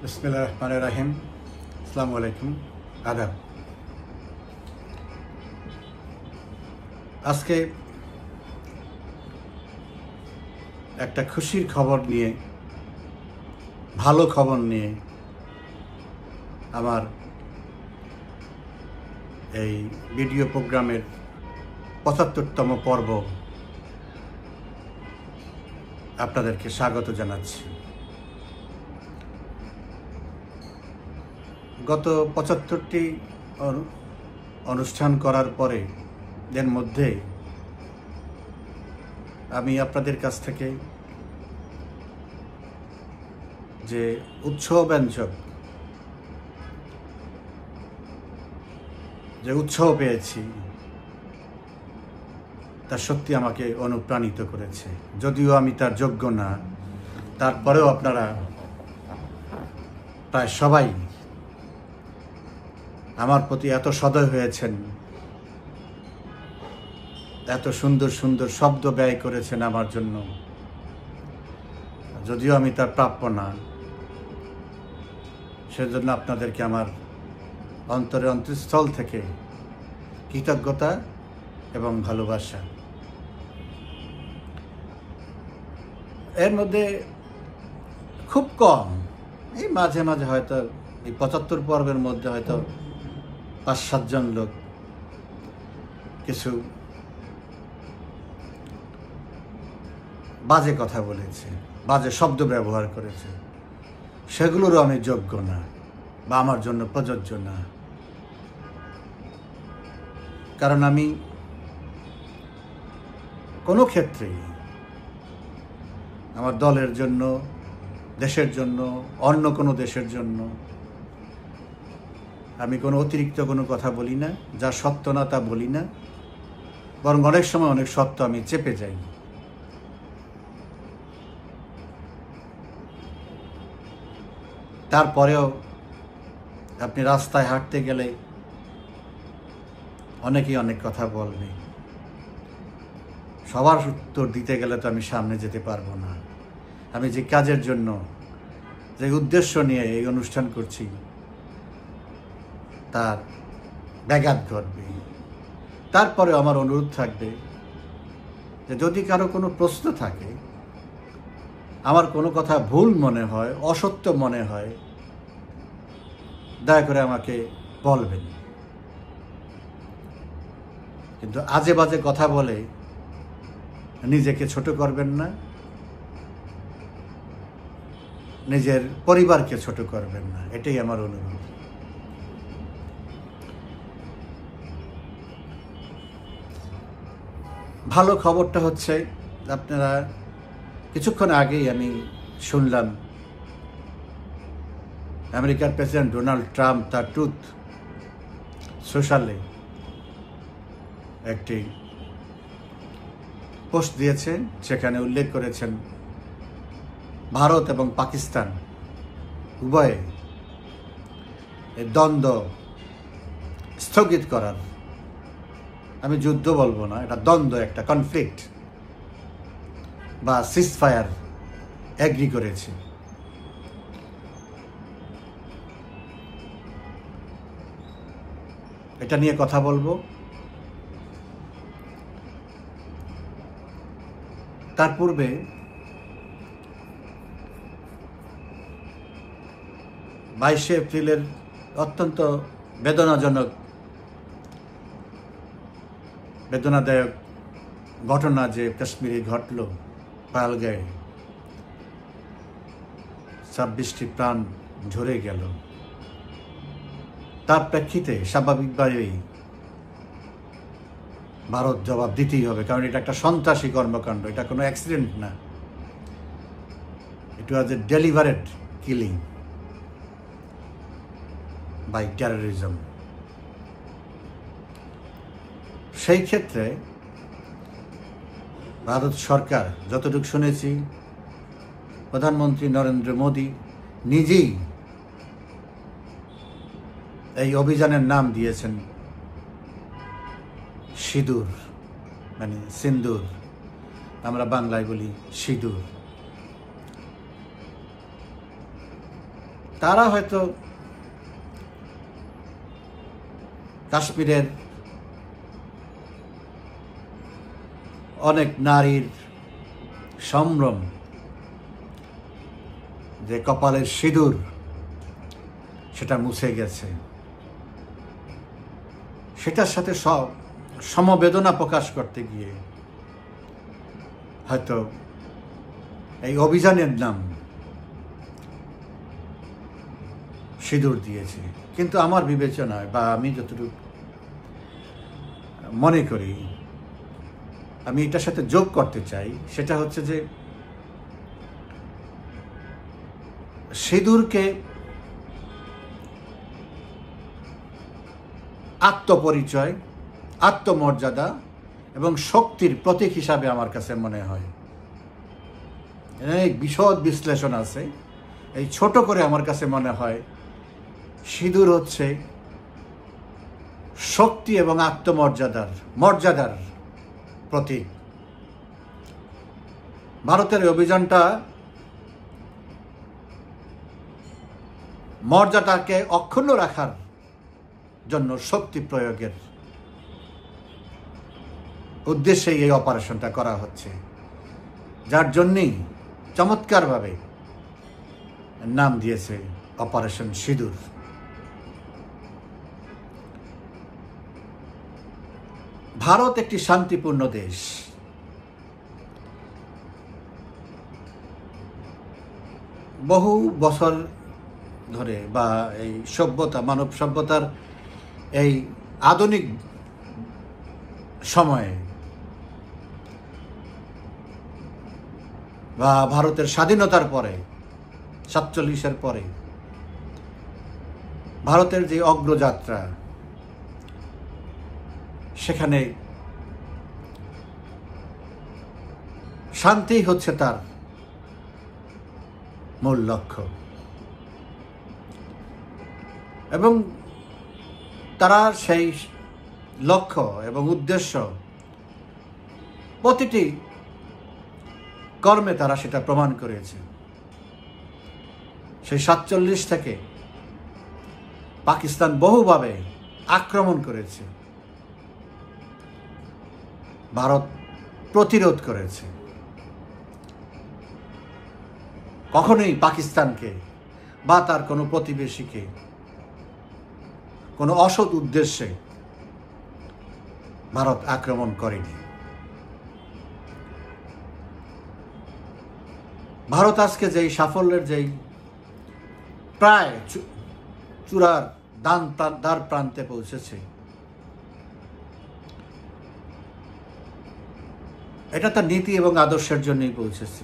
बिस्मिल्लाह रहमान रहीम। अस्सलामु अलैकुम, आदाब। আজকে একটা খুশির খবর নিয়ে, ভালো খবর নিয়ে আমার এই ভিডিও প্রোগ্রামের ৭৫তম পর্ব আপনাদেরকে স্বাগত জানাচ্ছি। গত ৭৫টি অনুষ্ঠান করার পরে এর মধ্যে আমি আপনাদের কাছ থেকে যে উৎসাহব্যঞ্জক যে উৎসাহ পেয়েছি তা সত্যি আমাকে অনুপ্রাণিত করেছে। যদিও আমি তার যোগ্য না, তারপরেও আপনারা প্রায় সবাই আমার প্রতি এত সদয় হয়েছেন, এত সুন্দর সুন্দর শব্দ ব্যয় করেছেন আমার জন্য, যদিও আমি তার প্রাপ্য না। সেজন্য আপনাদেরকে আমার অন্তঃস্থল থেকে কৃতজ্ঞতা এবং ভালোবাসা। এর মধ্যে খুব কম, এই মাঝে মাঝে হয়তো এই ৭৫ পর্বের মধ্যে হয়তো ৫-৭ জন লোক কিছু বাজে কথা বলেছে, বাজে শব্দ ব্যবহার করেছে, সেগুলোরও আমি যোগ্য না বা আমার জন্য প্রযোজ্য না। কারণ আমি কোনো ক্ষেত্রেই আমার দলের জন্য, দেশের জন্য, অন্য কোনো দেশের জন্য আমি কোনো অতিরিক্ত কোনো কথা বলি না, যা সত্য না তা বলি না, বরং অনেক সময় অনেক সত্য আমি চেপে যাই। তারপরেও আপনি রাস্তায় হাঁটতে গেলে অনেকেই অনেক কথা বলবে, সবার উত্তর দিতে গেলে তো আমি সামনে যেতে পারবো না। আমি যে কাজের জন্য, যে উদ্দেশ্য নিয়ে এই অনুষ্ঠান করছি তার ব্যাঘাত ঘটবে। তারপরে আমার অনুরোধ থাকবে যে যদি কারো কোনো প্রশ্ন থাকে, আমার কোনো কথা ভুল মনে হয়, অসত্য মনে হয়, দয়া করে আমাকে বলবেন। কিন্তু আজে বাজে কথা বলে নিজেকে ছোট করবেন না, নিজের পরিবারকে ছোট করবেন না, এটাই আমার অনুরোধ। ভালো খবরটা হচ্ছে, আপনারা কিছুক্ষণ আগেই আমি শুনলাম আমেরিকার প্রেসিডেন্ট ডোনাল্ড ট্রাম্প তার ট্রুথ সোশ্যালে একটি পোস্ট দিয়েছেন। সেখানে উল্লেখ করেছেন ভারত এবং পাকিস্তান উভয়ে এই দ্বন্দ্ব স্থগিত করার, আমি যুদ্ধ বলবো না, এটা দ্বন্দ্ব, একটা কনফ্লিক্ট বা সিজফায়ার এগ্রি করেছে। এটা নিয়ে কথা বলবো। তার পূর্বে বাইশে এপ্রিলের অত্যন্ত বেদনাদায়ক ঘটনা যে কাশ্মীরে ঘটল, পাহালগাঁয়ে ২৬টি প্রাণ ঝরে গেল, তার প্রেক্ষিতে স্বাভাবিকভাবেই ভারত জবাব দিতেই হবে। কারণ এটা একটা সন্ত্রাসী কর্মকাণ্ড, এটা কোনো অ্যাক্সিডেন্ট না, ইট ওয়াজ এ ডেলিভারেট কিলিং বাই টেরোরিজম। সেই ক্ষেত্রে ভারত সরকার, যতটুকু শুনেছি, প্রধানমন্ত্রী নরেন্দ্র মোদী নিজেই এই অভিযানের নাম দিয়েছেন সিঁদুর, মানে সিন্দুর, আমরা বাংলায় বলি সিঁদুর। তারা হয়তো কাশ্মীরের অনেক নারীর সম্ভ্রম, যে কপালের সিঁদুর সেটা মুছে গেছে, সেটার সাথে সমবেদনা প্রকাশ করতে গিয়ে হয়তো এই অভিযানের নাম সিঁদুর দিয়েছে। কিন্তু আমার বিবেচনায় বা আমি যতটুকু মনে করি, আমি এটার সাথে যোগ করতে চাই, সেটা হচ্ছে যে সিঁদুরকে আত্মপরিচয়, আত্মমর্যাদা এবং শক্তির প্রতীক হিসাবে আমার কাছে মনে হয়। অনেক বিশদ বিশ্লেষণ আছে, এই ছোট করে আমার কাছে মনে হয় সিঁদুর হচ্ছে শক্তি এবং মর্যাদার প্রতীক। ভারতের অভিযানটা মর্যাদাকে অক্ষুণ্ণ রাখার জন্য শক্তি প্রয়োগের উদ্দেশ্যে এই অপারেশনটা করা হচ্ছে, যার জন্যই চমৎকারভাবে নাম দিয়েছে অপারেশন সিঁদুর। ভারত একটি শান্তিপূর্ণ দেশ। বহু বছর ধরে বা এই মানব সভ্যতার এই আধুনিক সময়ে বা ভারতের স্বাধীনতার পরে 47-এর পরে ভারতের যে অগ্রযাত্রা, সেখানে শান্তি হচ্ছে তার মূল লক্ষ্য, এবং তারা সেই লক্ষ্য এবং উদ্দেশ্য প্রতিটি কর্মে তারা সেটা প্রমাণ করেছে। সেই 47 থেকে পাকিস্তান বহুভাবে আক্রমণ করেছে, ভারত প্রতিরোধ করেছে। কখনোই পাকিস্তানকে বা তার কোনো প্রতিবেশীকে কোনো অসৎ উদ্দেশ্যে ভারত আক্রমণ করেনি। ভারত আজকে যেই সাফল্যের যেই প্রায় চূড়ার দ্বার প্রান্তে পৌঁছেছে, এটা তার নীতি এবং আদর্শের জন্যই পৌঁছেছে।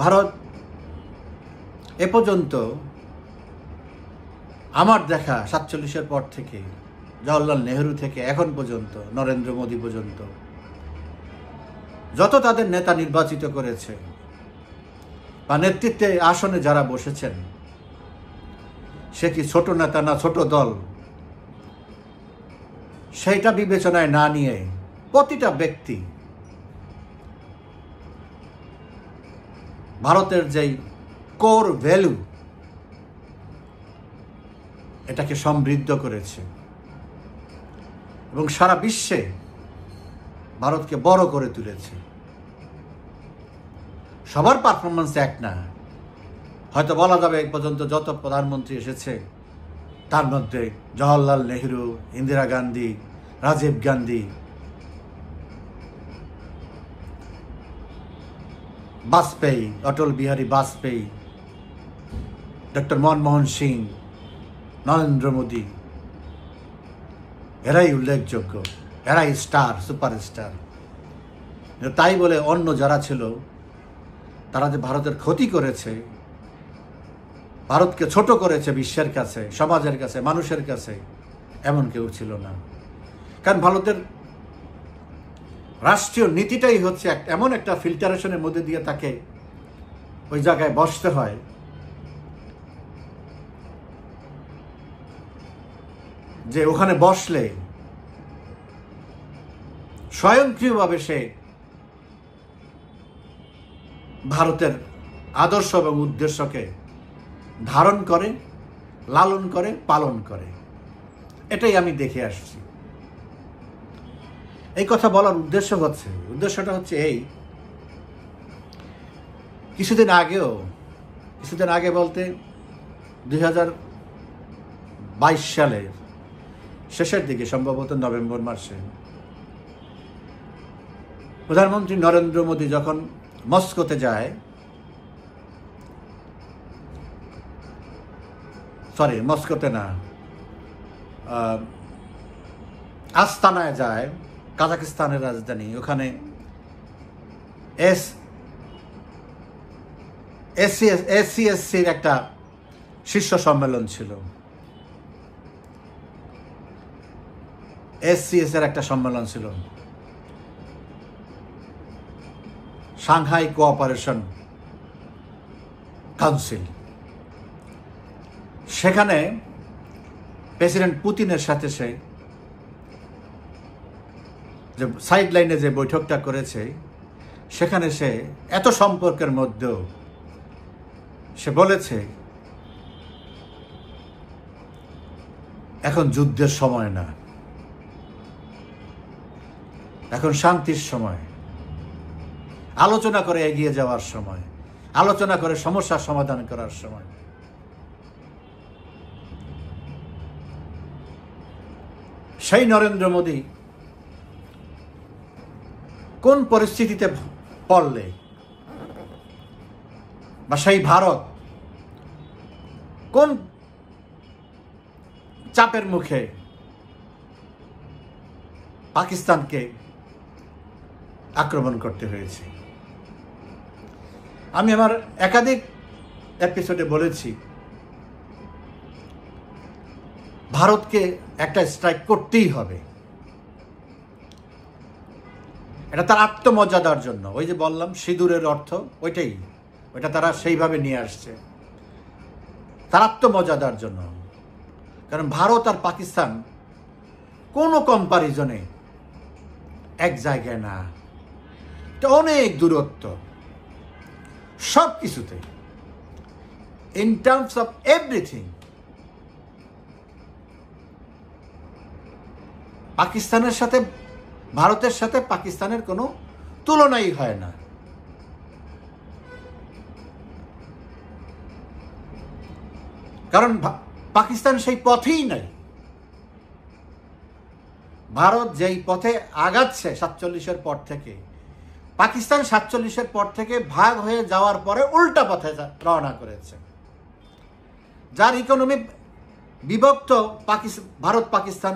ভারত এ পর্যন্ত আমার দেখা 47-এর পর থেকে, জওহরলাল নেহরু থেকে এখন পর্যন্ত নরেন্দ্র মোদী পর্যন্ত যত তাদের নেতা নির্বাচিত করেছে বা নেতৃত্বে আসনে যারা বসেছেন, সে কি ছোট নেতা না ছোট দল, সেইটা বিবেচনায় না নিয়ে প্রতিটা ব্যক্তি ভারতের যেই কোর ভ্যালু, এটাকে সমৃদ্ধ করেছে এবং সারা বিশ্বে ভারতকে বড় করে তুলেছে। সবার পারফরমেন্স এক না, হয়তো বলা যাবে এক পর্যন্ত যত প্রধানমন্ত্রী এসেছে তার মধ্যে জওহরলাল নেহরু, ইন্দিরা গান্ধী, রাজীব গান্ধী, বাজপেয়ী, অটল বিহারী বাজপেয়ী, ডক্টর মনমোহন সিং, নরেন্দ্র মোদী, এরাই উল্লেখযোগ্য, এরাই সুপারস্টার। তাই বলে অন্য যারা ছিল তারা যে ভারতের ক্ষতি করেছে, ভারতকে ছোট করেছে বিশ্বের কাছে, সমাজের কাছে, মানুষের কাছে, এমন কেউ ছিল না। কারণ ভারতের রাষ্ট্রীয় নীতিটাই হচ্ছে এমন একটা ফিল্টারেশনের মধ্যে দিয়ে তাকে ওই জায়গায় বসতে হয় যে ওখানে বসলে স্বয়ংক্রিয়ভাবে সে ভারতের আদর্শ এবং উদ্দেশ্যকে ধারণ করে, লালন করে, পালন করে। এটাই আমি দেখে আসছি। এই কথা বলার উদ্দেশ্যটা হচ্ছে এই, কিছুদিন আগে বলতে 2022 সালের শেষের দিকে, সম্ভবত নভেম্বর মাসে, প্রধানমন্ত্রী নরেন্দ্র মোদী যখন মস্কোতে যায়, মস্কোতে না, আস্তানায় যায়, কাজাকিস্তানের রাজধানী। ওখানে এসসিএসসির একটা শীর্ষ সম্মেলন ছিল, এসসিএস এর একটা সম্মেলন ছিল, সাংহাই কোঅপারেশন কাউন্সিল। সেখানে প্রেসিডেন্ট পুতিনের সাথে সে যে সাইড লাইনে যে বৈঠকটা করেছে, সেখানে সে এত সম্পর্কের মধ্যেও সে বলেছে এখন যুদ্ধের সময় না, এখন শান্তির সময়, আলোচনা করে এগিয়ে যাওয়ার সময়, আলোচনা করে সমস্যার সমাধান করার সময়। সেই নরেন্দ্র মোদী কোন পরিস্থিতিতে পড়লে, বা সেই ভারত কোন চাপের মুখে পাকিস্তানকে আক্রমণ করতে হয়েছে। আমি আমার একাধিক এপিসোডে বলেছি, ভারতকে একটা স্ট্রাইক করতেই হবে। এটা তার আত্মমর্যাদার জন্য। ওই যে বললাম সিঁদুরের অর্থ ওইটা তারা সেইভাবে নিয়ে আসছে, তার আত্মমর্যাদার জন্য। কারণ ভারত আর পাকিস্তান কোনো কম্পারিজনে এক জায়গায় না, এটা অনেক দূরত্ব সব কিছুতে, ইন টার্মস অফ এভরিথিং। পাকিস্তানের সাথে, ভারতের সাথে পাকিস্তানের কোনো তুলনাই হয় না। কারণ পাকিস্তান সেই পথেই নাই। ভারত যেই পথে আগাচ্ছে 47-এর পর থেকে, পাকিস্তান 47-এর পর থেকে ভাগ হয়ে যাওয়ার পরে উল্টা পথে রওনা করেছে। যার ইকোনমি বিভক্ত, ভারত পাকিস্তান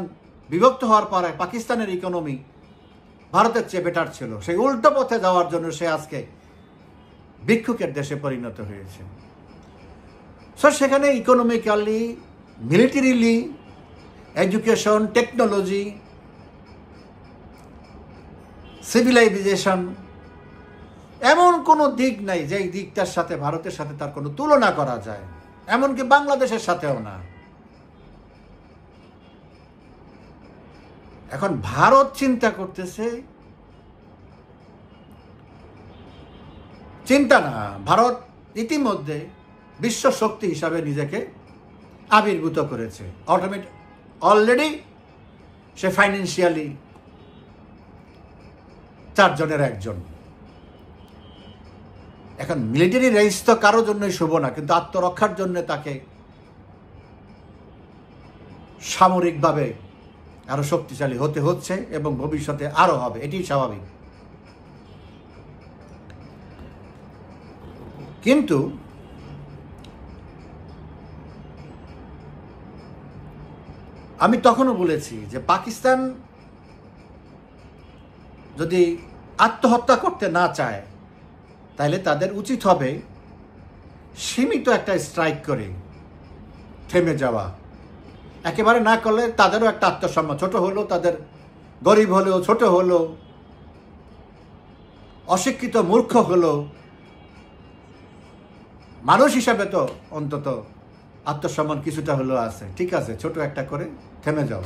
বিভক্ত হওয়ার পরে পাকিস্তানের ইকোনমি ভারতের চেয়ে বেটার ছিল। সেই উল্টো পথে যাওয়ার জন্য সে আজকে ভিক্ষুকের দেশে পরিণত হয়েছে। সো সেখানে economically, militarily, education, technology, civilization, এমন কোনো দিক নাই যেই দিকটার সাথে ভারতের সাথে তার কোনো তুলনা করা যায়, এমনকি বাংলাদেশের সাথেও না। এখন ভারত চিন্তা করতেছে, ভারত ইতিমধ্যে বিশ্ব শক্তি হিসাবে নিজেকে আবির্ভূত করেছে। অলরেডি সে ফাইন্যান্সিয়ালি 4 জনের একজন। এখন মিলিটারি রেঞ্জ তো কারো জন্যই শুভ না, কিন্তু আত্মরক্ষার জন্য তাকে সামরিকভাবে আরো শক্তিশালী হতে হচ্ছে এবং ভবিষ্যতে আরো হবে, এটি স্বাভাবিক। কিন্তু আমি তখনও বলেছি যে পাকিস্তান যদি আত্মহত্যা করতে না চায়, তাহলে তাদের উচিত হবে সীমিত একটা স্ট্রাইক করে থেমে যাওয়া। একেবারে না করলে তাদেরও একটা আত্মসম্মান, ছোট হলেও, তাদের গরিব হলেও, ছোট হলেও, অশিক্ষিত মূর্খ হলেও, মানুষ হিসাবে তো অন্তত আত্মসম্মান কিছুটা হলেও আছে। ঠিক আছে, ছোট একটা করে থেমে যাও।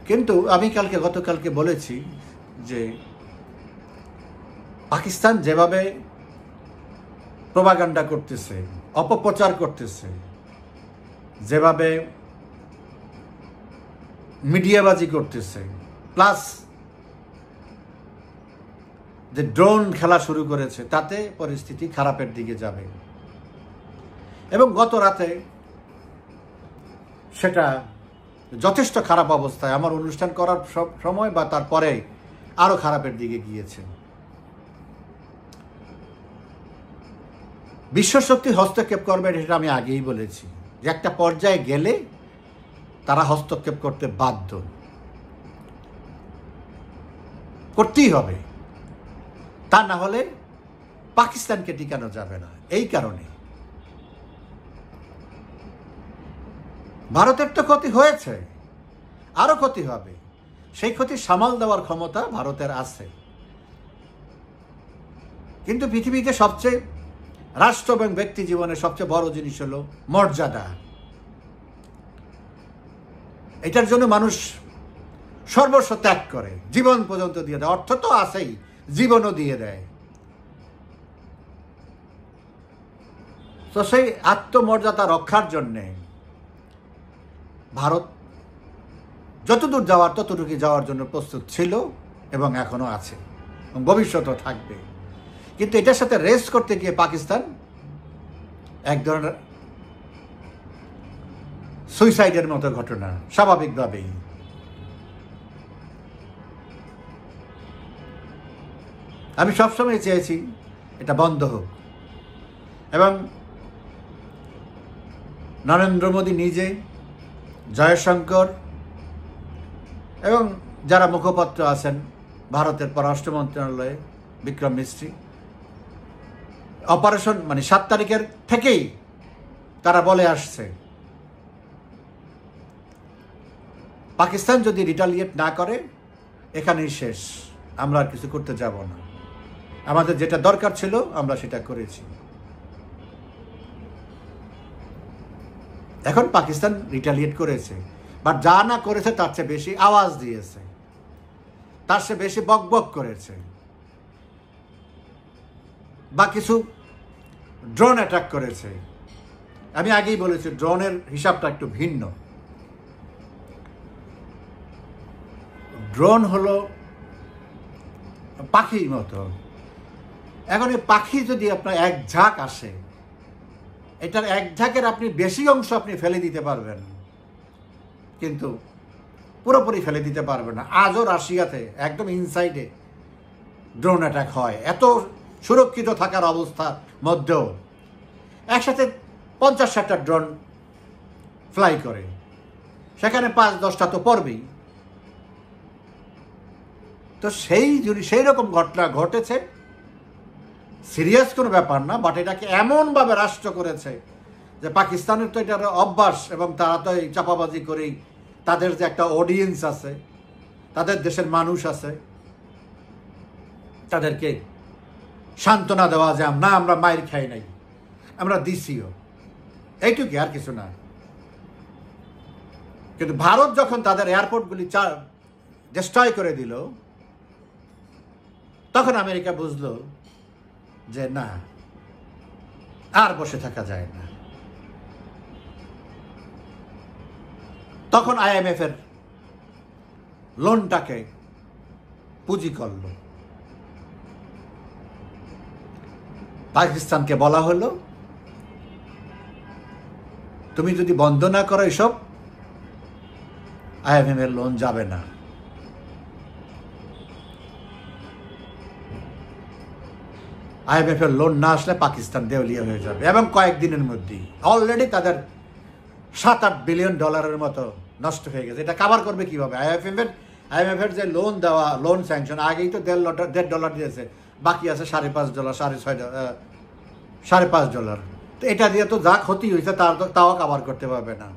কিন্তু আমি গতকালকে বলেছি যে পাকিস্তান যেভাবে প্রোপাগান্ডা করতেছে, অপপ্রচার করতেছে, যেভাবে মিডিয়াবাজি করতেছে, প্লাস যে ড্রোন খেলা শুরু করেছে, তাতে পরিস্থিতি খারাপের দিকে যাবে। এবং গত রাতে সেটা যথেষ্ট খারাপ অবস্থায়, আমার অনুষ্ঠান করার সময় বা তারপরে আরো খারাপের দিকে গিয়েছে। বিশ্বশক্তি হস্তক্ষেপ করবে, এটা আমি আগেই বলেছি যে একটা পর্যায়ে গেলে তারা হস্তক্ষেপ করতে বাধ্য, করতেই হবে, তা না হলে পাকিস্তানকে টিকানো যাবে না। এই কারণে ভারতের তো ক্ষতি হয়েছে, আরো ক্ষতি হবে, সেই ক্ষতি সামাল দেওয়ার ক্ষমতা ভারতের আছে। কিন্তু পৃথিবীতে সবচেয়ে রাষ্ট্র এবং ব্যক্তি জীবনের সবচেয়ে বড় জিনিস হলো মর্যাদা। এটার জন্য মানুষ সর্বস্ব ত্যাগ করে, জীবন পর্যন্ত দিয়ে দেয়, অর্থ তো আছেই, জীবনও দিয়ে দেয়। তো সেই আত্মমর্যাদা রক্ষার জন্যে ভারত যতদূর যাওয়ার ততটুকু যাওয়ার জন্য প্রস্তুত ছিল এবং এখনো আছে এবং ভবিষ্যতেও থাকবে। কিন্তু এটার সাথে রেস করতে গিয়ে পাকিস্তান এক ধরনের সুইসাইডের মতো ঘটনা, স্বাভাবিকভাবেই। আমি সবসময় চেয়েছি এটা বন্ধ হোক, এবং নরেন্দ্র মোদী নিজে, জয়শঙ্কর এবং যারা মুখপাত্র আছেন ভারতের পররাষ্ট্র মন্ত্রণালয়ে, বিক্রম মিস্ত্রি, অপারেশন 7 তারিখের থেকেই তারা বলে আসছে পাকিস্তান যদি রিটালিয়েট না করে এখানেই শেষ, আমরা আর কিছু করতে যাব না, আমাদের যেটা দরকার ছিল আমরা সেটা করেছি। এখন পাকিস্তান রিটালিয়েট করেছে, বাট যা না করেছে তার চেয়ে বেশি আওয়াজ দিয়েছে, তার চেয়ে বেশি বকবক করেছে, বা কিছু ড্রোন অ্যাটাক করেছে। আমি আগেই বলেছি ড্রোনের হিসাবটা একটু ভিন্ন। ড্রোন হলো পাখির মতো। এখন এই পাখি যদি আপনার এক ঝাঁক আসে, এটার এক ঝাঁকের আপনি বেশি অংশ আপনি ফেলে দিতে পারবেন, কিন্তু পুরোপুরি ফেলে দিতে পারবেন না। আজও রাশিয়াতে একদম ইনসাইডে ড্রোন অ্যাটাক হয়, এত সুরক্ষিত থাকার অবস্থার মধ্যেও একসাথে 50-60টা ড্রোন ফ্লাই করে, সেখানে 5-10টা তো পড়বেই। তো সেই রকম ঘটনা ঘটেছে, সিরিয়াস কোনো ব্যাপার না, বাট এটাকে এমনভাবে রাষ্ট্র করেছে যে পাকিস্তানের তো এটার অভ্যাস, এবং তারা তো এই চাপাবাজি করেই, তাদের যে একটা অডিয়েন্স আছে, তাদের দেশের মানুষ আছে, তাদেরকে সান্ত্বনা দেওয়া যায় না, আমরা মাইর খাই নাই, আমরা দিছিও, এইটুকু, আর কিছু না। কিন্তু ভারত যখন তাদের এয়ারপোর্টগুলি ডিস্ট্রয় করে দিল, তখন আমেরিকা বুঝলো যে না, আর বসে থাকা যায় না। তখন IMF এর লোনটাকে পুঁজি করল। পাকিস্তানকে বলা হলো তুমি যদি বন্ধ না করো এসব, IMF এর লোন যাবে না। IMF এর লোন না আসলে পাকিস্তান দেউলিয়া হয়ে যাবে, এবং কয়েকদিনের মধ্যেই অলরেডি তাদের $7-8 বিলিয়ন মতো নষ্ট হয়ে গেছে। এটা কাভার করবে কিভাবে? IMF এর যে লোন দেওয়া, লোন স্যাংশন, আগেই তো $1.5 দিয়েছে, বাকি আছে $5.5, $5.5। তো এটা দিয়ে তো যা ক্ষতি হয়েছে তাও কাভার করতে পারবে না,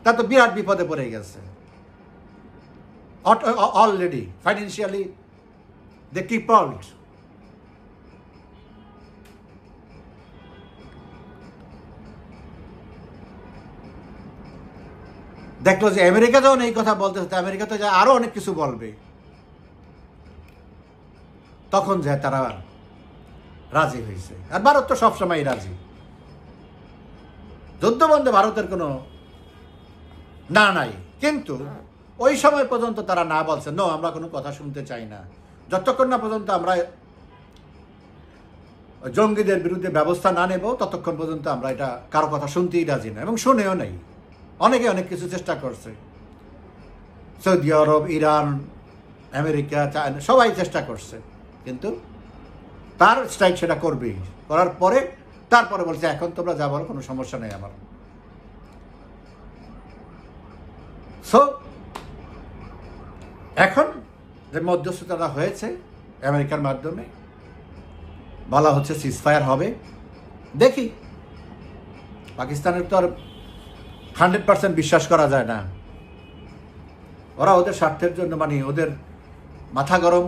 তা তো বিরাট বিপদে পড়ে গেছে অলরেডি, ফাইন্যান্সিয়ালি দে ক্রিপলড। দেখলো যে আমেরিকা যখন এই কথা বলতেছে, আমেরিকাতে যা আরো অনেক কিছু বলবে, তখন যায় তারা রাজি হয়েছে। আর ভারত তো সবসময় রাজি, যুদ্ধবন্ধে ভারতের কোনো না নাই। কিন্তু ওই সময় পর্যন্ত তারা না বলছে, নো আমরা কোনো কথা শুনতে চাই না, যতক্ষণ না পর্যন্ত আমরা জঙ্গিদের বিরুদ্ধে ব্যবস্থা না নেব ততক্ষণ পর্যন্ত আমরা এটা কারো কথা শুনতেই রাজি না। এবং শুনেও নেই, অনেকে অনেক কিছু চেষ্টা করছে, সৌদি আরব, ইরান, আমেরিকা, চায়না সবাই চেষ্টা করছে, কিন্তু তার স্ট্রাইক সেটা করবেই। করার পরে তারপরে বলছে এখন তোমরা যাবার কোনো সমস্যা নেই আমার। সো এখন যে মধ্যস্থতা হয়েছে আমেরিকার মাধ্যমে, বলা হচ্ছে সিজফায়ার হবে। দেখি, পাকিস্তানের তো আর 100% বিশ্বাস করা যায় না। ওরা ওদের স্বার্থের জন্য, মানে ওদের মাথা গরম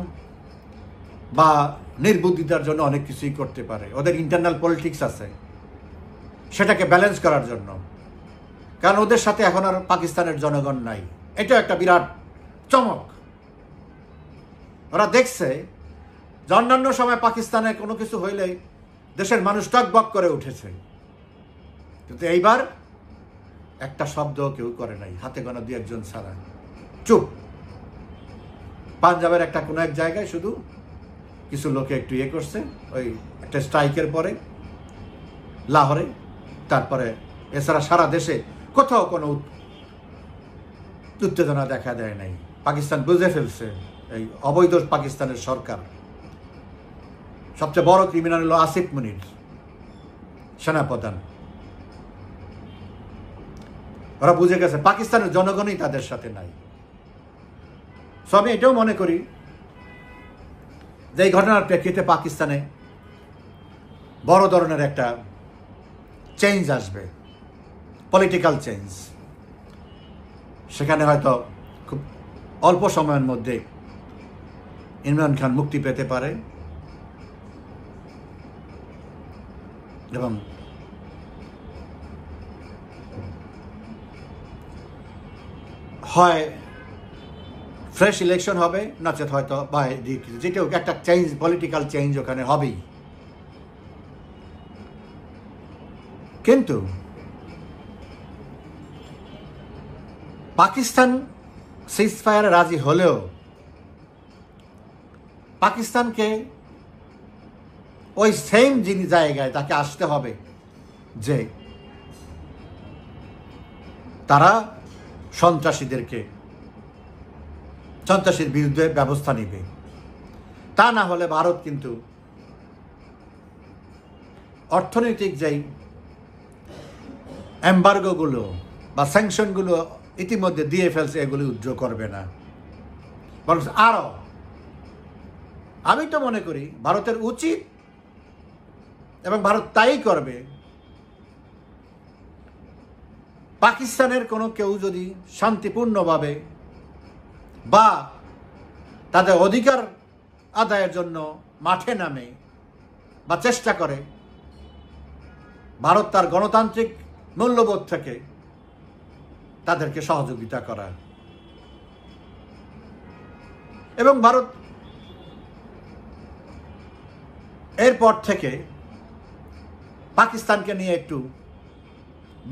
বা নির্বুদ্ধিতার জন্য অনেক কিছুই করতে পারে। ওদের ইন্টারনাল পলিটিক্স আছে, সেটাকে ব্যালেন্স করার জন্য। কারণ ওদের সাথে এখন আর পাকিস্তানের জনগণ নাই, এটা একটা বিরাট চমক। ওরা দেখছে যে অন্যান্য সময় পাকিস্তানে কোনো কিছু হইলেই দেশের মানুষ টকবক করে উঠেছে, কিন্তু এইবার একটা শব্দ কেউ করে নাই, হাতে গোনা 2-1 ছাড়া চুপ। পাঞ্জাবের একটা কোনো এক জায়গায় শুধু কিছু লোকে একটু ইয়ে করছে, ওই একটা স্ট্রাইকের পরে লাহোরে, তারপরে এছাড়া সারা দেশে কোথাও কোনো উত্তেজনা দেখা দেয় নাই। পাকিস্তান বুঝে ফেলছে এই অবৈধ পাকিস্তানের সরকার। সবচেয়ে বড় ক্রিমিনাল হলো আসিফ মুনির, সেনাপ্রধান। ওরা বুঝে গেছে পাকিস্তানের জনগণই তাদের সাথে নাই। সো আমি এটাও মনে করি যে এই ঘটনার প্রেক্ষিতে পাকিস্তানে বড় ধরনের একটা চেঞ্জ আসবে, পলিটিক্যাল চেঞ্জ। সেখানে হয়তো খুব অল্প সময়ের মধ্যে ইমরান খান মুক্তি পেতে পারে এবং হয় ফ্রেশ ইলেকশন হবে, নচেত হয়তো বা যেটাও একটা চেঞ্জ, পলিটিক্যাল চেঞ্জ ওখানে হবেই। কিন্তু পাকিস্তান সিজফায়ারে রাজি হলেও পাকিস্তানকে ওই সেম জায়গায় তাকে আসতে হবে যে তারা সন্ত্রাসীর বিরুদ্ধে ব্যবস্থা নেবে। তা না হলে ভারত কিন্তু অর্থনৈতিক যেই এম্বার্গোগুলো বা স্যাংশনগুলো ইতিমধ্যে দিয়ে ফেলছে, এগুলি উইথড্র করবে না, বরং আরো। আমি তো মনে করি ভারতের উচিত, এবং ভারত তাই করবে, পাকিস্তানের কোনো কেউ যদি শান্তিপূর্ণভাবে বা তাদের অধিকার আদায়ের জন্য মাঠে নামে বা চেষ্টা করে, ভারত তার গণতান্ত্রিক মূল্যবোধ থেকে তাদেরকে সহযোগিতা করা। এবং ভারত এরপর থেকে পাকিস্তানকে নিয়ে একটু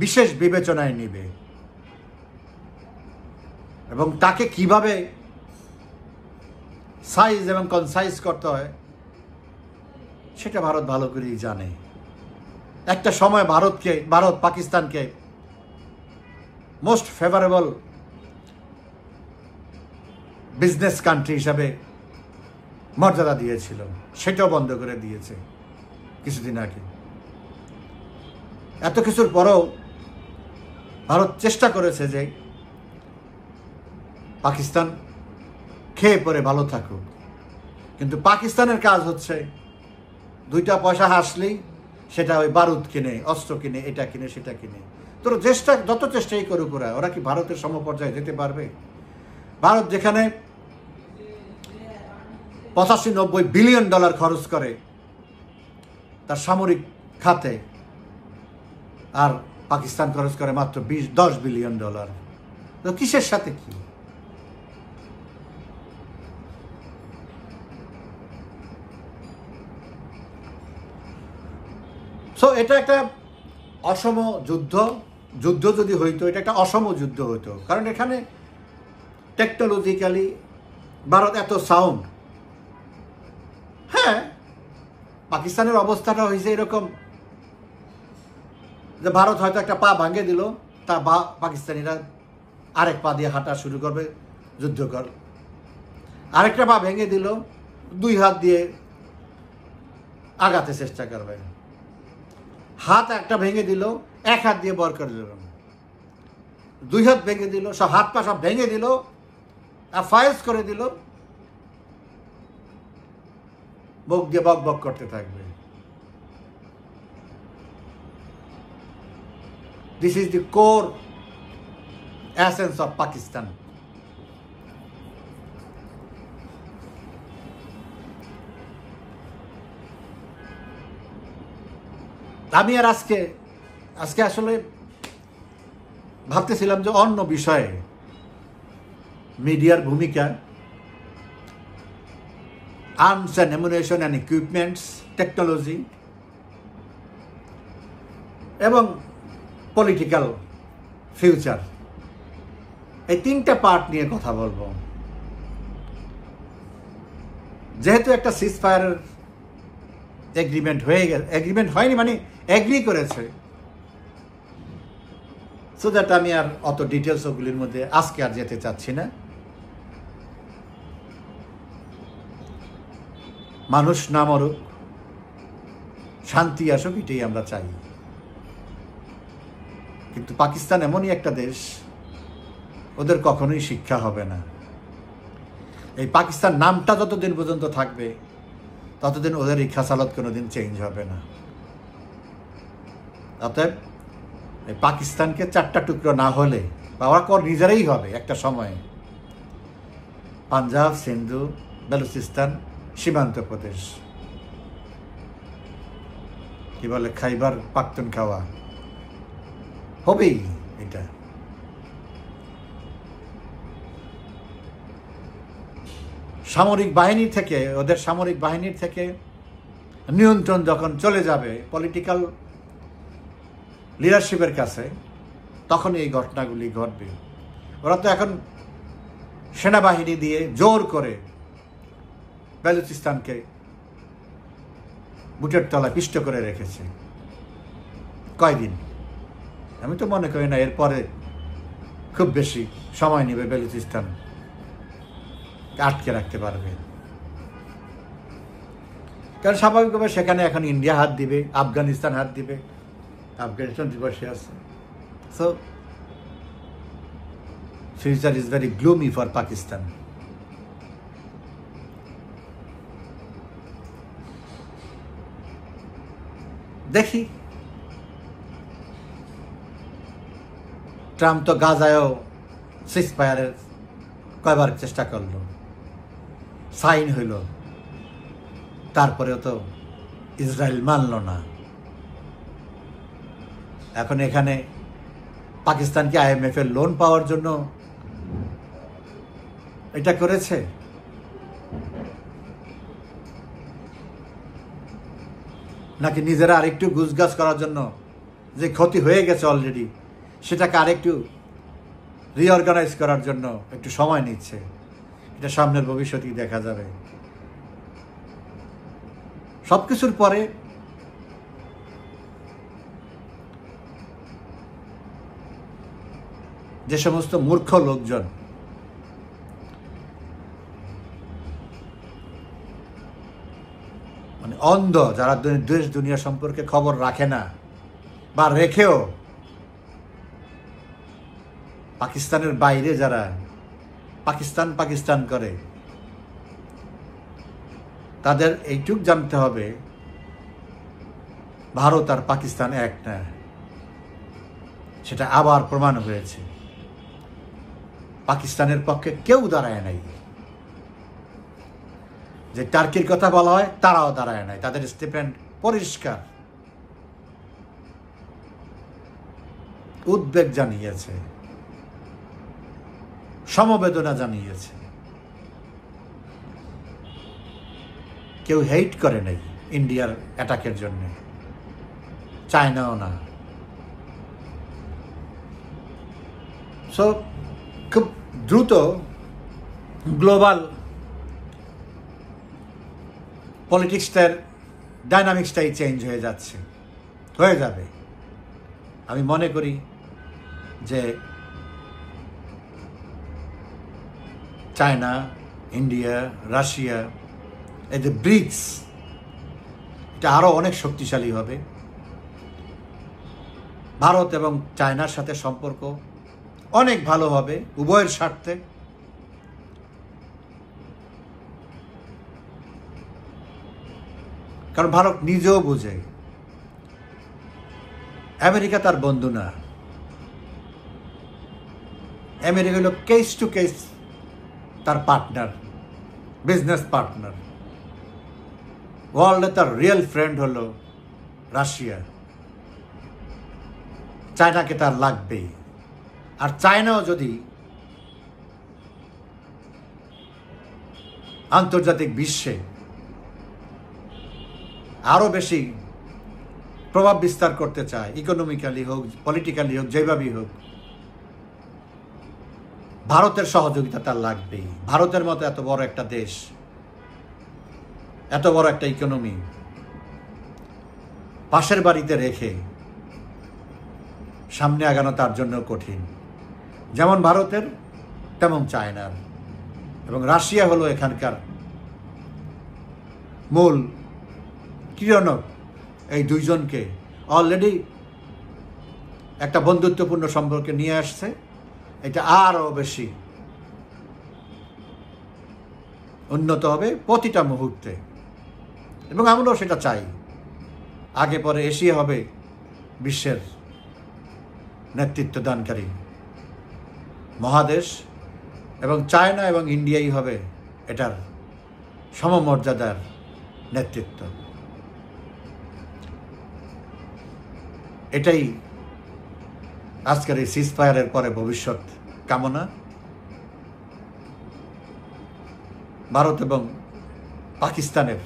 বিশেষ বিবেচনায় নেবে এবং তাকে কিভাবে সাইজ এবং কনসাইজ করতে হয় সেটা ভারত ভালো করেই জানে। একটা সময় ভারত পাকিস্তানকে মোস্ট ফেভারেবল বিজনেস কান্ট্রি হিসাবে মর্যাদা দিয়েছিল, সেটাও বন্ধ করে দিয়েছে কিছুদিন আগে। এত কিছুর পরেও ভারত চেষ্টা করেছে যে পাকিস্তান খেয়ে পরে ভালো থাকুক, কিন্তু পাকিস্তানের কাজ হচ্ছে 2টা পয়সা হাসলেই সেটা ওই বারুদ কিনে, অস্ত্র কিনে, এটা কিনে, সেটা কিনে। তোর যত চেষ্টাই করুক ওরা কি ভারতের সমপর্যায়ে যেতে পারবে? ভারত যেখানে 85-90 বিলিয়ন ডলার খরচ করে তার সামরিক খাতে, আর পাকিস্তান খরচ করে মাত্র 10 বিলিয়ন ডলার। তো কিসের সাথে কি? সো এটা একটা অসম যুদ্ধ। যুদ্ধ যদি হইতো, এটা একটা অসম যুদ্ধ হইতো, কারণ এখানে টেকনোলজিক্যালি ভারত এত সাউন্ড। হ্যাঁ, পাকিস্তানের অবস্থাটা হয়েছে এরকম যে ভারত হয়তো একটা পা ভাঙে দিল, তা পাকিস্তানিরা আরেক পা দিয়ে হাঁটা শুরু করবে, যুদ্ধ কর। আরেকটা পা ভেঙে দিল, 2 হাত দিয়ে আগাতে চেষ্টা করবে। হাত একটা ভেঙে দিল, 1 হাত দিয়ে বর করে দিল। 2 হাত ভেঙে দিল, সব হাত পা সব ভেঙে দিল, আর ফায়াজ করে দিল, মুখ দিয়ে বক বক করতে থাকবে। This is the core essence of Pakistan. আমি আর আজকে আসলে ভাবতেছিলাম যে অন্য বিষয়ে মিডিয়ার ভূমিকা, arms and ammunition and equipments, technology এবং পলিটিক্যাল ফিউচার, এই 3টা পার্ট নিয়ে কথা বলবো। যেহেতু একটা সিজ ফায়ারের এগ্রিমেন্ট হয়ে গেছে, এগ্রিমেন্ট হয়নি মানে এগ্রি করেছে, সো দ্যাট আমি আর অত ডিটেলস ওগুলির মধ্যে আজকে আর যেতে চাচ্ছি না। মানুষ না মরুক, শান্তি আসুক, এটাই আমরা চাই। কিন্তু পাকিস্তান এমনই একটা দেশ, ওদের কখনোই শিক্ষা হবে না। এই পাকিস্তান নামটা যতদিন পর্যন্ত থাকবে, ততদিন ওদের এই খাসালত কোনোদিন চেঞ্জ হবে না। অতএব এই পাকিস্তানকে 4টা টুকরো না হলে, বা ওরা নিজেরাই হবে একটা সময়ে, পাঞ্জাব, সিন্ধু, বেলুচিস্তান, সীমান্ত প্রদেশ, কি বলে খাইবার পাখতুনখাওয়া হবেই। এটা সামরিক বাহিনী থেকে, ওদের সামরিক বাহিনীর থেকে নিয়ন্ত্রণ যখন চলে যাবে পলিটিক্যাল লিডারশিপের কাছে, তখন এই ঘটনাগুলি ঘটবে। ওরা তো এখন সেনাবাহিনী দিয়ে জোর করে বেলুচিস্তানকে বুটের তলায় পিষ্ট করে রেখেছে। কয়দিন? আমি তো মনে করি না এরপরে খুব বেশি সময় নেবে বেলুচিস্তান আটকে রাখতে পারবে, কারণ স্বাভাবিকভাবে সেখানে এখন ইন্ডিয়া হাত দিবে, আফগানিস্তান হাত দিবে, আফগানিস্তান বসে আছে। So future is very gloomy for Pakistan. দেখি, ট্রাম্প তো গাজায়ও সিজ ফায়ারের কয়বার চেষ্টা করলো, সাইন হইল, তারপরেও তো ইসরায়েল মানল না। এখন এখানে পাকিস্তানকে IMF এর লোন পাওয়ার জন্য এটা করেছে, নাকি নিজেরা আরেকটু গুজগাছ করার জন্য, যে ক্ষতি হয়ে গেছে অলরেডি সেটাকে আরেকটু রিঅর্গানাইজ করার জন্য একটু সময় নিচ্ছে? এটা সামনের ভবিষ্যতেই দেখা যাবে। সবকিছুর পরে যে সমস্ত মূর্খ লোকজন মানে অন্ধ, যারা দেশ দুনিয়া সম্পর্কে খবর রাখে না, বা রেখেও পাকিস্তানের বাইরে যারা পাকিস্তান করে, তাদের এইটুক জানতে হবে ভারত আর পাকিস্তান এক না। সেটা আবার প্রমাণ হয়েছে। পাকিস্তানের পক্ষে কেউ দাঁড়ায় নাই। যে টার্কির কথা বলা হয় তারাও দাঁড়ায় নাই, তাদের স্টেটমেন্ট পরিষ্কার, উদ্বেগ জানিয়েছে। সমবেদনা জানিয়েছে। কেউ হেট করে নাই ইন্ডিয়ার অ্যাটাকের জন্য, চায়নাও না। সো খুব দ্রুত গ্লোবাল পলিটিক্সটার ডাইনামিক্সটাই চেঞ্জ হয়ে যাবে। আমি মনে করি যে চায়না, ইন্ডিয়া, রাশিয়া, এই যে ব্রিক্স, এটা আরও অনেক শক্তিশালী হবে। ভারত এবং চায়নার সাথে সম্পর্ক অনেক ভালো হবে উভয়ের স্বার্থে। কারণ ভারত নিজেও বোঝে আমেরিকা তার বন্ধু না। আমেরিকা হলো কেস টু কেস তার পার্টনার, বিজনেস পার্টনার। ওয়ার্ল্ডে তার রিয়েল ফ্রেন্ড হলো রাশিয়া। চায়নাকে তার লাগবেই। আর চায়নাও যদি আন্তর্জাতিক বিশ্বে আরও বেশি প্রভাব বিস্তার করতে চায়, ইকোনমিক্যালি হোক, পলিটিক্যালি হোক, যেভাবেই হোক, ভারতের সহযোগিতা তার লাগবেই। ভারতের মতো এত বড় একটা দেশ, এত বড় একটা ইকোনমি পাশের বাড়িতে রেখে সামনে আগানো তার জন্য কঠিন। যেমন ভারতের তেমন চায়নার। এবং রাশিয়া হলো এখানকার মূল ক্রীড়নক। এই দুইজনকে অলরেডি একটা বন্ধুত্বপূর্ণ সম্পর্কে নিয়ে আসছে। এটা আরও বেশি উন্নত হবে প্রতিটা মুহূর্তে, এবং আমরাও সেটা চাই। আগে পরে এশিয়া হবে বিশ্বের নেতৃত্বদানকারী মহাদেশ, এবং চায়না এবং ইন্ডিয়াই হবে এটার সমমর্যাদার নেতৃত্ব। এটাই আজকের এই সিজফায়ারের পরে ভবিষ্যৎ কামনা। ভারত এবং পাকিস্তানের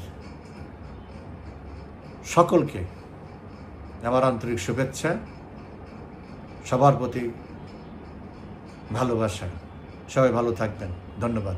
সকলকে আমার আন্তরিক শুভেচ্ছা, সবার প্রতি ভালোবাসা। সবাই ভালো থাকবেন। ধন্যবাদ।